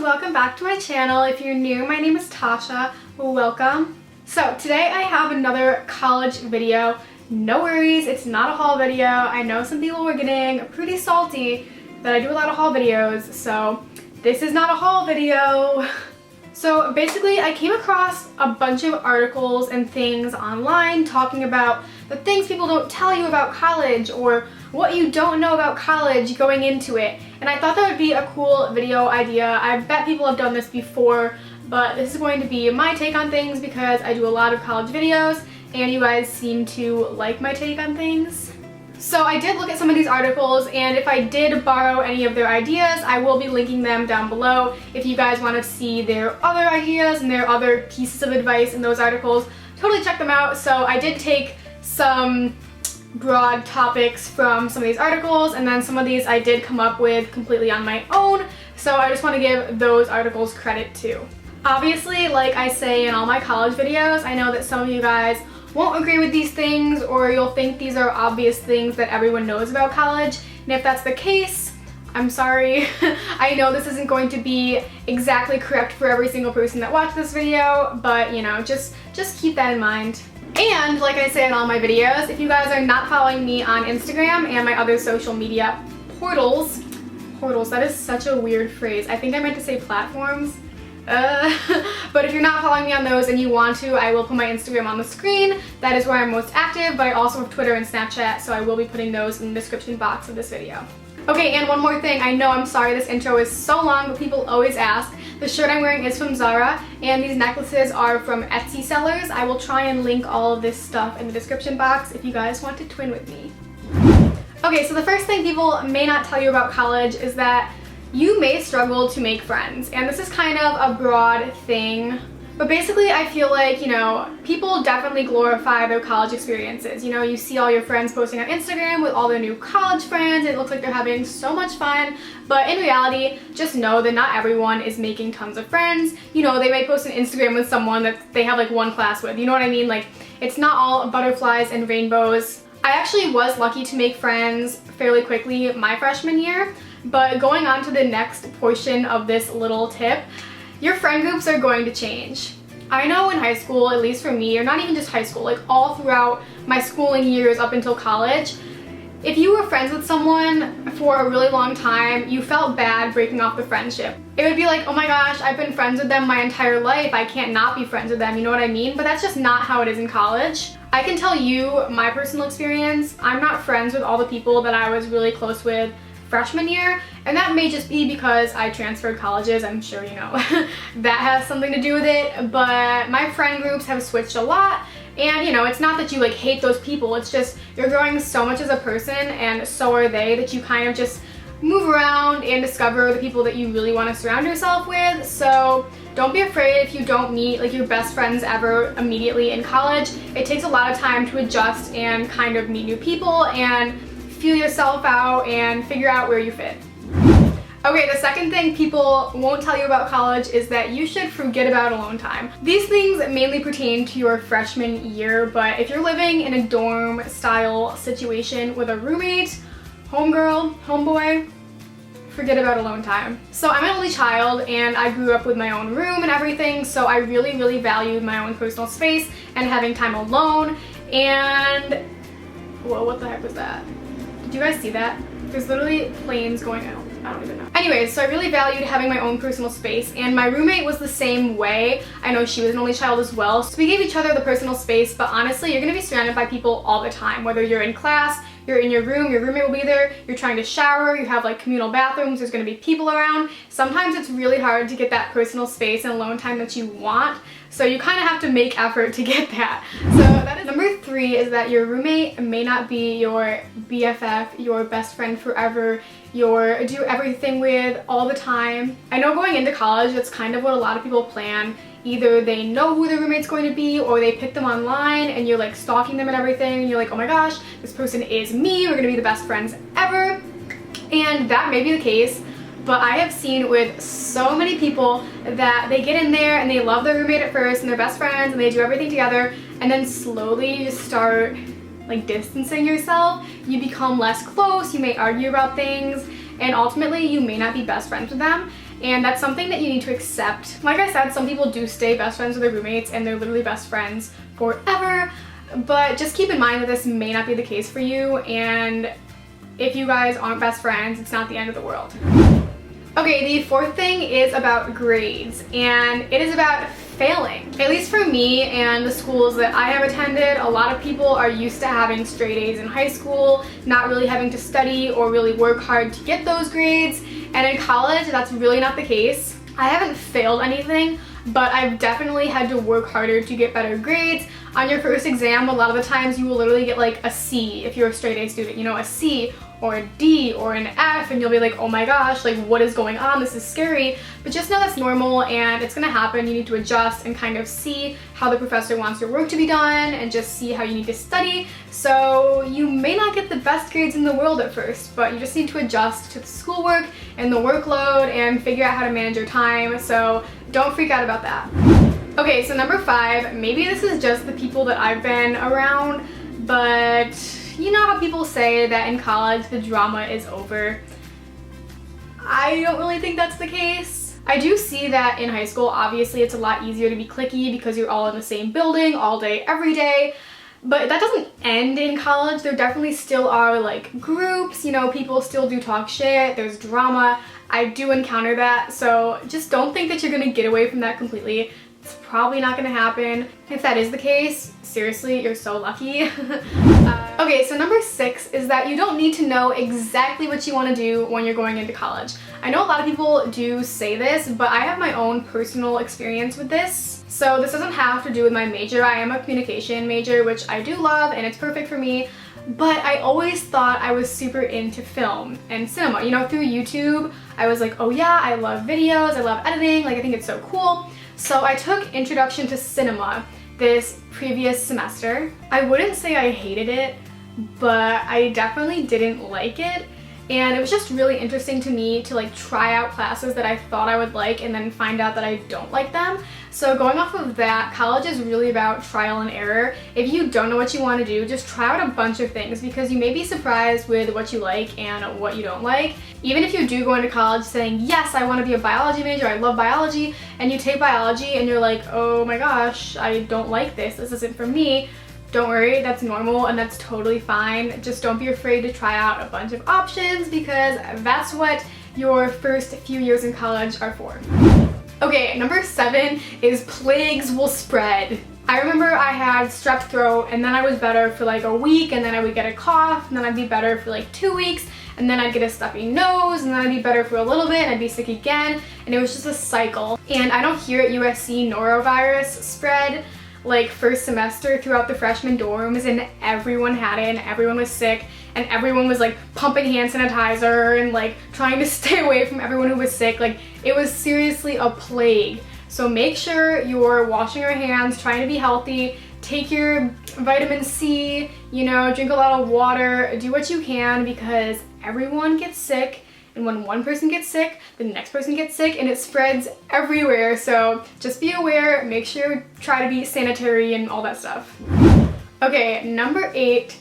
welcome back to my channel. If you're new, my name is Tasha. Welcome. So today I have another college video. No worries, it's not a haul video. I know some people were getting pretty salty that I do a lot of haul videos, so this is not a haul video. So basically I came across a bunch of articles and things online talking about the things people don't tell you about college or what you don't know about college going into it. And I thought that would be a cool video idea. I bet people have done this before, but this is going to be my take on things because I do a lot of college videos and you guys seem to like my take on things. So I did look at some of these articles, and if I did borrow any of their ideas, I will be linking them down below if you guys want to see their other ideas and their other pieces of advice in those articles. Totally check them out. So I did take some broad topics from some of these articles, and then some of these I did come up with completely on my own, so I just want to give those articles credit too. Obviously, like I say in all my college videos, I know that some of you guys won't agree with these things, or you'll think these are obvious things that everyone knows about college, and if that's the case, I'm sorry. I know this isn't going to be exactly correct for every single person that watched this video, but you know, just keep that in mind. And like I say in all my videos, if you guys are not following me on Instagram and my other social media portals, that is such a weird phrase. I think I meant to say platforms. But if you're not following me on those and you want to, I will put my Instagram on the screen. That is where I'm most active, but I also have Twitter and Snapchat, so I will be putting those in the description box of this video. Okay, and one more thing. I know, I'm sorry this intro is so long, but people always ask. The shirt I'm wearing is from Zara, and these necklaces are from Etsy sellers. I will try and link all of this stuff in the description box if you guys want to twin with me. Okay, so the first thing people may not tell you about college is that you may struggle to make friends, and this is kind of a broad thing, but basically I feel like, you know, people definitely glorify their college experiences. You know, you see all your friends posting on Instagram with all their new college friends, and it looks like they're having so much fun, but in reality, just know that not everyone is making tons of friends. You know, they may post an Instagram with someone that they have like one class with, you know what I mean? Like, it's not all butterflies and rainbows. I actually was lucky to make friends fairly quickly my freshman year. But going on to the next portion of this little tip, your friend groups are going to change. I know in high school, at least for me, or not even just high school, like all throughout my schooling years up until college, if you were friends with someone for a really long time, you felt bad breaking off the friendship. It would be like, oh my gosh, I've been friends with them my entire life, I can't not be friends with them, you know what I mean? But that's just not how it is in college. I can tell you my personal experience. I'm not friends with all the people that I was really close with freshman year, and that may just be because I transferred colleges. I'm sure you know that has something to do with it, but my friend groups have switched a lot, and you know, it's not that you like hate those people, it's just you're growing so much as a person, and so are they, that you kind of just move around and discover the people that you really want to surround yourself with. So don't be afraid if you don't meet like your best friends ever immediately in college. It takes a lot of time to adjust and kind of meet new people and feel yourself out and figure out where you fit. Okay, the second thing people won't tell you about college is that you should forget about alone time. These things mainly pertain to your freshman year, but if you're living in a dorm style situation with a roommate, homegirl, homeboy, forget about alone time. So I'm an only child and I grew up with my own room and everything, so I really valued my own personal space and having time alone. And whoa, what the heck was that? Did you guys see that? There's literally planes going out. I don't even know. Anyways, so I really valued having my own personal space, and my roommate was the same way. I know she was an only child as well, so we gave each other the personal space, but honestly, you're gonna be surrounded by people all the time. Whether you're in class, you're in your room, your roommate will be there, you're trying to shower, you have like communal bathrooms, there's gonna be people around. Sometimes it's really hard to get that personal space and alone time that you want, so you kind of have to make effort to get that. So that is number 3, is that your roommate may not be your BFF, your best friend forever, your do everything with all the time. I know going into college, that's kind of what a lot of people plan. Either they know who their roommate's going to be, or they pick them online and you're like stalking them and everything, and you're like, oh my gosh, this person is me, we're gonna be the best friends ever. And that may be the case, but I have seen with so many people that they get in there and they love their roommate at first and they're best friends and they do everything together, and then slowly you just start like distancing yourself. You become less close, you may argue about things, and ultimately you may not be best friends with them. and that's something that you need to accept. Like I said, some people do stay best friends with their roommates and they're literally best friends forever, but just keep in mind that this may not be the case for you, and if you guys aren't best friends, it's not the end of the world. Okay, the fourth thing is about grades, and it is about failing. At least for me and the schools that I have attended, a lot of people are used to having straight A's in high school, not really having to study or really work hard to get those grades, and in college, that's really not the case. I haven't failed anything, but I've definitely had to work harder to get better grades. On your first exam, a lot of the times you will literally get like a C if you're a straight A student, you know, a C or a D or an F, and you'll be like, oh my gosh, like what is going on? This is scary. But just know that's normal and it's gonna happen. You need to adjust and kind of see how the professor wants your work to be done and just see how you need to study. So you may not get the best grades in the world at first, but you just need to adjust to the schoolwork and the workload and figure out how to manage your time. So don't freak out about that. Okay, so number 5, maybe this is just the people that I've been around, but you know how people say that in college the drama is over? I don't really think that's the case. I do see that in high school, obviously it's a lot easier to be cliquey because you're all in the same building all day, every day. But that doesn't end in college. There definitely still are like groups, you know, people still do talk shit, there's drama. I do encounter that, so just don't think that you're gonna get away from that completely. It's probably not gonna happen. If that is the case, seriously, you're so lucky. Okay, so number 6 is that you don't need to know exactly what you want to do when you're going into college. I know a lot of people do say this, but I have my own personal experience with this. So this doesn't have to do with my major. I am a communication major, which I do love, and it's perfect for me. But I always thought I was super into film and cinema. You know, through YouTube, I was like, oh yeah, I love videos, I love editing, like I think it's so cool. So I took Introduction to Cinema this previous semester. I wouldn't say I hated it, but I definitely didn't like it. And it was just really interesting to me to like try out classes that I thought I would like and then find out that I don't like them. So going off of that, college is really about trial and error. If you don't know what you want to do, just try out a bunch of things because you may be surprised with what you like and what you don't like. Even if you do go into college saying, yes, I want to be a biology major, I love biology, and you take biology and you're like, oh my gosh, I don't like this isn't for me. Don't worry, that's normal and that's totally fine. Just don't be afraid to try out a bunch of options because that's what your first few years in college are for. Okay, number 7 is plagues will spread. I remember I had strep throat and then I was better for like a week and then I would get a cough and then I'd be better for like 2 weeks and then I'd get a stuffy nose and then I'd be better for a little bit and I'd be sick again, and it was just a cycle. And I know here at USC norovirus spread like first semester throughout the freshman dorms, and everyone had it and everyone was sick and everyone was like pumping hand sanitizer and like trying to stay away from everyone who was sick. Like it was seriously a plague. So make sure you're washing your hands, trying to be healthy, take your vitamin C, you know, drink a lot of water, do what you can because everyone gets sick. And when one person gets sick, the next person gets sick and it spreads everywhere. So just be aware, make sure, try to be sanitary and all that stuff. Okay, number 8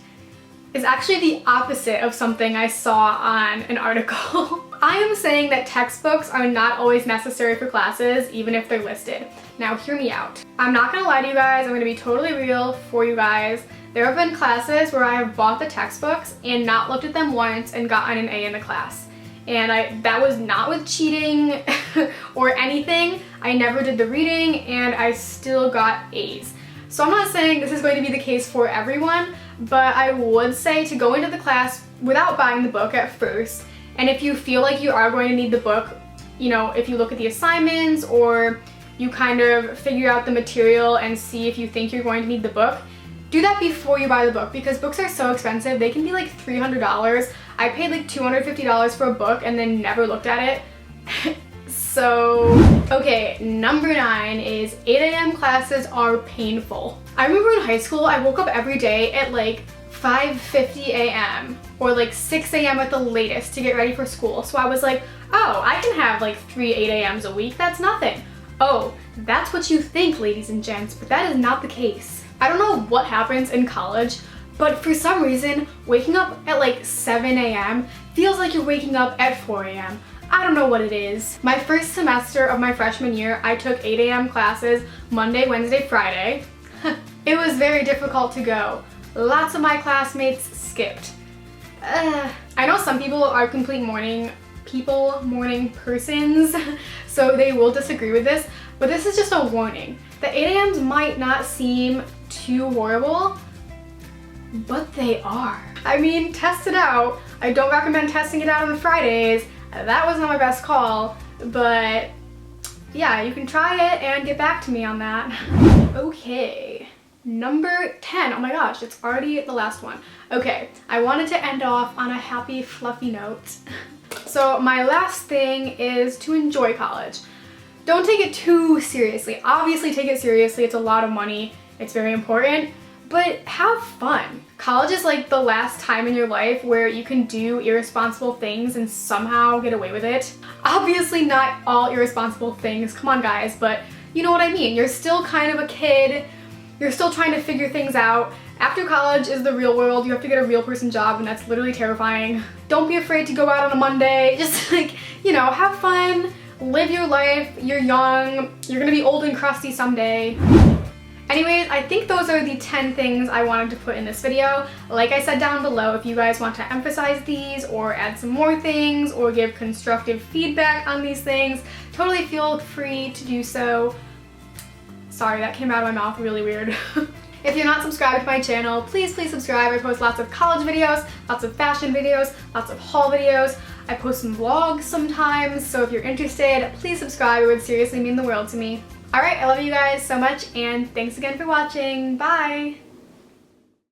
is actually the opposite of something I saw on an article. I am saying that textbooks are not always necessary for classes, even if they're listed. Now hear me out. I'm not gonna lie to you guys, I'm gonna be totally real for you guys. There have been classes where I have bought the textbooks and not looked at them once and gotten an A in the class. And that was not with cheating or anything. I never did the reading and I still got A's. So I'm not saying this is going to be the case for everyone, but I would say to go into the class without buying the book at first. And if you feel like you are going to need the book, you know, if you look at the assignments or you kind of figure out the material and see if you think you're going to need the book, do that before you buy the book because books are so expensive. They can be like $300. I paid like $250 for a book and then never looked at it. So, okay, number 9 is 8 a.m. classes are painful. I remember in high school, I woke up every day at like 5:50 a.m. or like 6 a.m. at the latest to get ready for school. So I was like, oh, I can have like 3 8 a.m.s a week. That's nothing. Oh, that's what you think, ladies and gents, but that is not the case. I don't know what happens in college, but for some reason, waking up at like 7 a.m. feels like you're waking up at 4 a.m. I don't know what it is. My first semester of my freshman year, I took 8 a.m. classes Monday, Wednesday, Friday. It was very difficult to go. Lots of my classmates skipped. I know some people are complete morning persons, so they will disagree with this, but this is just a warning. The 8 a.m.s might not seem too horrible, but they are. I mean, test it out. I don't recommend testing it out on the Fridays. That was not my best call, but yeah, you can try it and get back to me on that. Okay, number 10. Oh my gosh, it's already the last one. Okay, I wanted to end off on a happy, fluffy note. So my last thing is to enjoy college. Don't take it too seriously. Obviously take it seriously, it's a lot of money, it's very important, but have fun. College is like the last time in your life where you can do irresponsible things and somehow get away with it. Obviously not all irresponsible things, come on guys, but you know what I mean. You're still kind of a kid, you're still trying to figure things out. After college is the real world, you have to get a real person job and that's literally terrifying. Don't be afraid to go out on a Monday, just like, you know, have fun, live your life, you're young, you're gonna be old and crusty someday. Anyways, I think those are the 10 things I wanted to put in this video. Like I said down below, if you guys want to emphasize these or add some more things or give constructive feedback on these things, totally feel free to do so. Sorry, that came out of my mouth really weird. If you're not subscribed to my channel, please subscribe. I post lots of college videos, lots of fashion videos, lots of haul videos. I post some vlogs sometimes, so if you're interested, please subscribe. It would seriously mean the world to me. Alright, I love you guys so much and thanks again for watching. Bye!